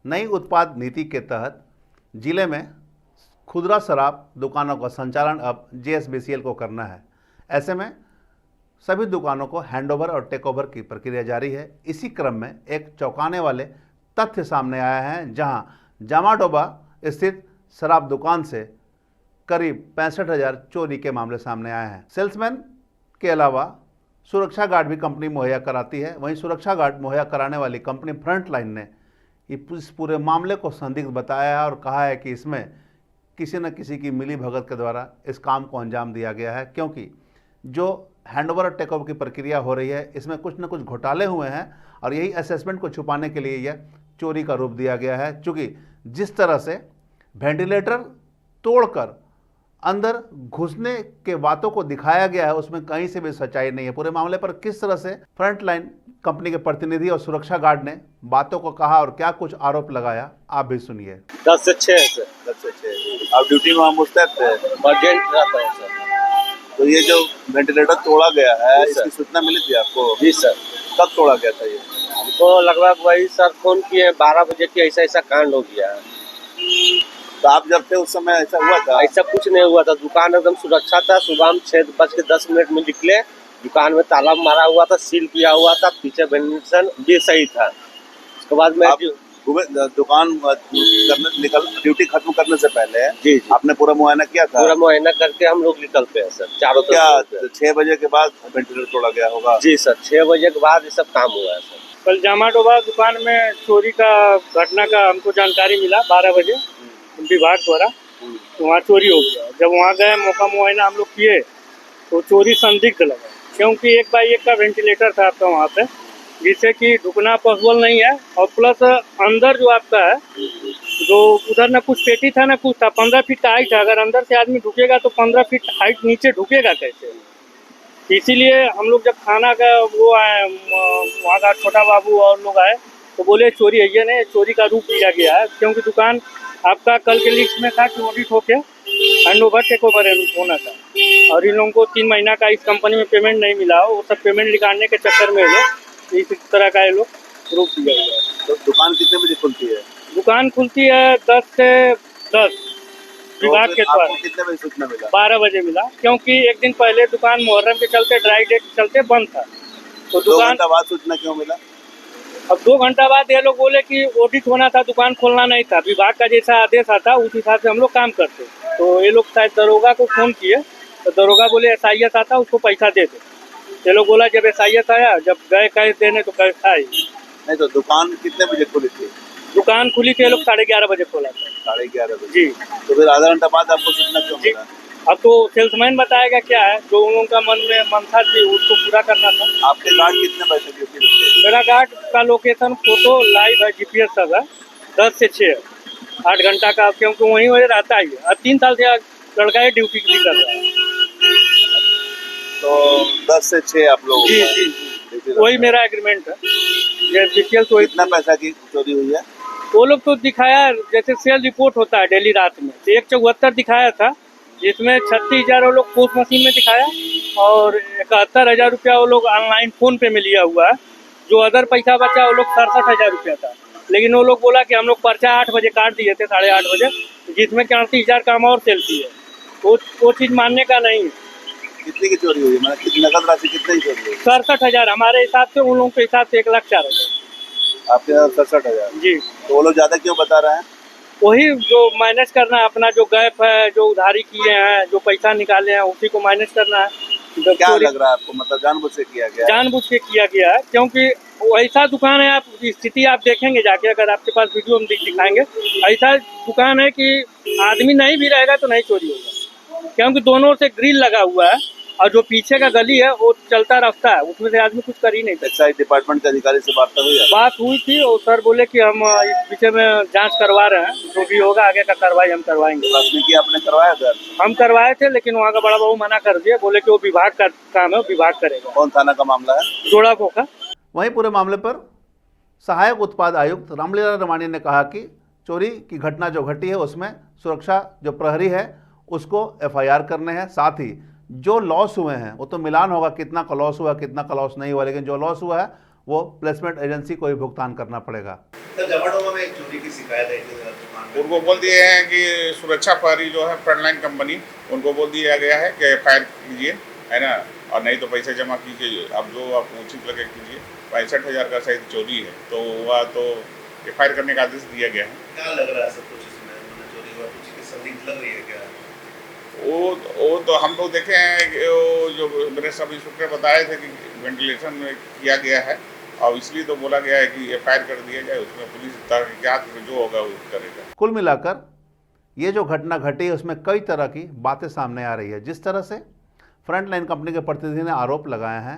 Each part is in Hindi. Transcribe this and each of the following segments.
नई उत्पाद नीति के तहत जिले में खुदरा शराब दुकानों का संचालन अब JSBCL को करना है। ऐसे में सभी दुकानों को हैंडओवर और टेकओवर की प्रक्रिया जारी है। इसी क्रम में एक चौंकाने वाले तथ्य सामने आया है, जहां जामाडोबा स्थित शराब दुकान से करीब 65,000 चोरी के मामले सामने आए हैं। सेल्समैन के अलावा सुरक्षा गार्ड भी कंपनी मुहैया कराती है। वहीं सुरक्षा गार्ड मुहैया कराने वाली कंपनी फ्रंटलाइन ने इस पूरे मामले को संदिग्ध बताया है और कहा है कि इसमें किसी न किसी की मिली भगत के द्वारा इस काम को अंजाम दिया गया है, क्योंकि जो हैंडओवर और टेकओवर की प्रक्रिया हो रही है इसमें कुछ न कुछ घोटाले हुए हैं और यही असेसमेंट को छुपाने के लिए यह चोरी का रूप दिया गया है। चूँकि जिस तरह से वेंटिलेटर तोड़कर अंदर घुसने के बातों को दिखाया गया है उसमें कहीं से भी सच्चाई नहीं है। पूरे मामले पर किस तरह से फ्रंटलाइन कंपनी के प्रतिनिधि और सुरक्षा गार्ड ने बातों को कहा और क्या कुछ आरोप लगाया, आप भी सुनिए। 10 से 6 है सर। 10 से 6 आप ड्यूटी में मुस्तैद थे? अर्जेंट रहता है सर। तो ये जो वेंटिलेटर तोड़ा गया है इसकी सूचना मिली थी आपको? जी सर। कब तोड़ा गया था ये? हमको लगभग वही सर फोन किए 12 बजे की ऐसा कांड हो गया है। तो आप जब थे उस समय ऐसा हुआ था? ऐसा कुछ नहीं हुआ था, दुकान एकदम सुरक्षा था। सुबह हम 6:10 में निकले, दुकान में ताला मारा हुआ था, सील किया हुआ था, पीछे वेंटिलेशन भी सही था। उसके बाद में दुकान निकल ड्यूटी खत्म करने से पहले जी आपने पूरा मुआयना किया था? पूरा मुआयना करके हम लोग निकलते हैं सर चारों तरफ। क्या 6 बजे के बाद वेंटिलेटर तोड़ा गया होगा? जी सर, 6 बजे के बाद ये सब काम हुआ है सर। कल जामाडोबा दुकान में चोरी का घटना का हमको जानकारी मिला 12 बजे विभाग द्वारा। तो वहाँ चोरी हो गया। जब वहाँ गए मौका मुआयना हम लोग किए तो चोरी संदिग्ध लगा, क्योंकि 1x1 का वेंटिलेटर था आपका वहाँ पे, जिससे कि ढुकना पॉसिबल नहीं है। और प्लस अंदर जो आपका है, जो उधर ना कुछ पेटी था ना कुछ था, 15 फीट का हाइट था। अगर अंदर से आदमी ढुकेगा तो 15 फीट हाइट नीचे ढुकेगा कैसे? इसीलिए हम लोग जब थाना का वो आए, वहाँ का छोटा बाबू और लोग आए तो बोले चोरी है, ये नहीं चोरी का रूप लिया गया है, क्योंकि दुकान आपका कल के लिस्ट में था कि ऑडिट होके हैंडओवर टेकओवर होना था। और इन लोगों को 3 महीना का इस कंपनी में पेमेंट नहीं मिला, वो सब पेमेंट निकालने के चक्कर में लोग इस तरह का ये लोग रूप दिया गया है। तो दुकान कितने बजे खुलती है? दुकान खुलती है 10 से 10 विभाग के द्वारा। कितने बजे सूचना मिला? 12 बजे मिला, क्योंकि एक दिन पहले दुकान मुहर्रम के चलते ड्राई डे के चलते बंद था। तो 2 घंटा बाद सूचना क्यों मिला? अब 2 घंटा बाद ये लोग बोले कि ऑडिट होना था, दुकान खोलना नहीं था। विभाग का जैसा आदेश आता उस हिसाब से हम लोग काम करते। तो ये लोग शायद दरोगा को फोन किए तो दरोगा बोले SIS आता उसको पैसा दे दो। ये लोग बोला जब SIS आया, जब गए कैश देने तो कैश था ही नहीं। तो दुकान कितने बजे खुली थी? दुकान खुली थी ये लोग 11:30 बजे खोला था। 11:30 बजे? जी। तो फिर आधा घंटा बाद आपको सूचना क्यों मिला? अब तो सेल्समैन बताएगा क्या है, जो उन लोगों का मन में मंशा थी उसको पूरा करना था। आपके गार्ड कितने बजे ड्यूटी रुके? मेरा गार्ड का लोकेशन फोटो लाइव है, GPS सब है। 10 से 6 8 घंटा का, क्योंकि वहीं रहता ही है। और 3 साल से लड़का ये ड्यूटी भी कर रहा है। तो 10 से 6 आप लोग? जी, वही मेरा एग्रीमेंट है। JSBCL तो कितना पैसा की चोरी हुई है? वो लोग तो दिखाया, जैसे सेल रिपोर्ट होता है डेली रात में, तो 174 दिखाया था, जिसमें 36,000 वो लोग पोस्ट मशीन में दिखाया और 71,000 रुपया वो लोग ऑनलाइन फ़ोन पे में लिया हुआ है। जो अदर पैसा बचा वो लोग 67,000 रुपया था। लेकिन वो लोग बोला कि हम लोग पर्चा 8 बजे काट दिए थे, 8:30 बजे, जिसमें 38,000 का और सेल की है। वो चीज़ मानने का नहीं है। कितनी की चोरी हुई है? मतलब कितनी नकद राशि कितनी की चोरी हुई? 67,000 हमारे हिसाब से, उन लोगों के हिसाब से 1,04,000। आपके यहाँ 67,000? जी। तो वो लोग ज़्यादा क्यों बता रहे हैं? वही जो माइनस करना है, अपना जो गैप है, जो उधारी किए हैं, जो पैसा निकाले हैं, उसी को माइनस करना है। क्या लग रहा है आपको, मतलब जानबूझ से किया गया? जानबूझ के किया गया है, क्योंकि ऐसा दुकान है, आप स्थिति आप देखेंगे जाके, अगर आपके पास वीडियो हम दिखाएंगे, ऐसा दुकान है कि आदमी नहीं भी रहेगा तो नहीं चोरी होगा, क्योंकि दोनों से ग्रिल लगा हुआ है और जो पीछे का गली है वो चलता रास्ता है, उसमें से आदमी कुछ कर ही नहीं सकता। एक्साइज डिपार्टमेंट के अधिकारी से बात हुई थी और सर बोले कि हम इस विषय में जांच करवा रहे हैं, जो भी होगा आगे का कार्रवाई हम करवाएंगे। प्राथमिकी आपने करवाया था? हम करवाए थे, लेकिन वहाँ का बड़ा बाबू मना कर दिया, बोले कि वो विभाग का काम है, विभाग करेगा। कौन थाना का मामला है? जोड़ा खोखा। वहीं पूरे मामले पर सहायक उत्पाद आयुक्त रामलीला रमानी ने कहा कि चोरी की घटना जो घटी है उसमें सुरक्षा जो प्रहरी है उसको FIR करने हैं। साथ ही जो लॉस हुए हैं वो तो मिलान होगा, कितना का लॉस हुआ कितना का लॉस नहीं हुआ, लेकिन जो लॉस हुआ है वो प्लेसमेंट एजेंसी को ही भुगतान करना पड़ेगा। तो जामाडोबा में एक चोरी की शिकायत है कि दुकान में उनको बोल दिए हैं कि सुरक्षा प्रहरी जो है फ्रंटलाइन कंपनी, उनको बोल दिया गया है कि फायर कीजिए, है ना, और नहीं तो पैसे जमा कीजिए, अब जो आप उचित लगे कीजिए। 65,000 का शायद चोरी है, तो हुआ तो फायर करने का आदेश दिया गया है। क्या लग रहा है सब कुछ इसमें, मतलब चोरी हुआ कुछ की संदिग्ध लग रही है क्या? वो तो हम लोग देखे हैं कि वो जो मेरे सब इंस्पेक्टर बताए थे कि वेंटिलेशन में किया गया है, और इसलिए तो बोला गया है कि फायर कर दिया जाए, उसमें पुलिस तहकीकात जो होगा वो करेगा। कुल मिलाकर ये जो घटना घटी है उसमें कई तरह की बातें सामने आ रही है। जिस तरह से फ्रंट लाइन कंपनी के प्रतिनिधि ने आरोप लगाए हैं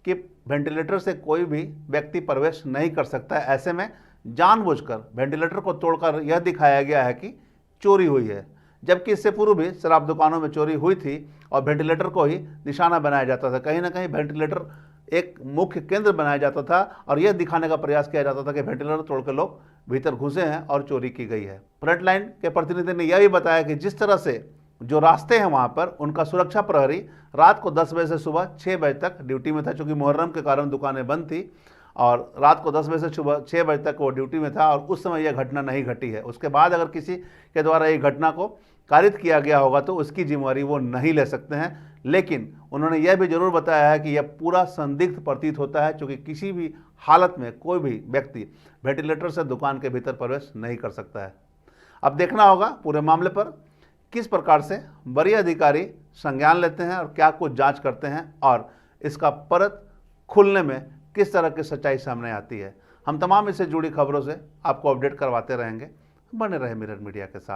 कि वेंटिलेटर से कोई भी व्यक्ति प्रवेश नहीं कर सकता है, ऐसे में जानबूझकर वेंटिलेटर को तोड़कर यह दिखाया गया है कि चोरी हुई है, जबकि इससे पूर्व भी शराब दुकानों में चोरी हुई थी और वेंटिलेटर को ही निशाना बनाया जाता था। कहीं ना कहीं वेंटिलेटर एक मुख्य केंद्र बनाया जाता था और यह दिखाने का प्रयास किया जाता था कि वेंटिलेटर तोड़कर लोग भीतर घुसे हैं और चोरी की गई है। फ्रंटलाइन के प्रतिनिधि ने यह भी बताया कि जिस तरह से जो रास्ते हैं वहाँ पर उनका सुरक्षा प्रहरी रात को 10 बजे से सुबह 6 बजे तक ड्यूटी में था, चूँकि मुहर्रम के कारण दुकानें बंद थी और रात को 10 बजे से सुबह 6 बजे तक वो ड्यूटी में था और उस समय यह घटना नहीं घटी है। उसके बाद अगर किसी के द्वारा ये घटना को कारित किया गया होगा तो उसकी जिम्मेवारी वो नहीं ले सकते हैं, लेकिन उन्होंने यह भी जरूर बताया है कि यह पूरा संदिग्ध प्रतीत होता है, क्योंकि किसी भी हालत में कोई भी व्यक्ति वेंटिलेटर से दुकान के भीतर प्रवेश नहीं कर सकता है। अब देखना होगा पूरे मामले पर किस प्रकार से वरीय अधिकारी संज्ञान लेते हैं और क्या कुछ जांच करते हैं और इसका परत खुलने में किस तरह की सच्चाई सामने आती है। हम तमाम इससे जुड़ी खबरों से आपको अपडेट करवाते रहेंगे। बने रहे मिरर मीडिया के साथ।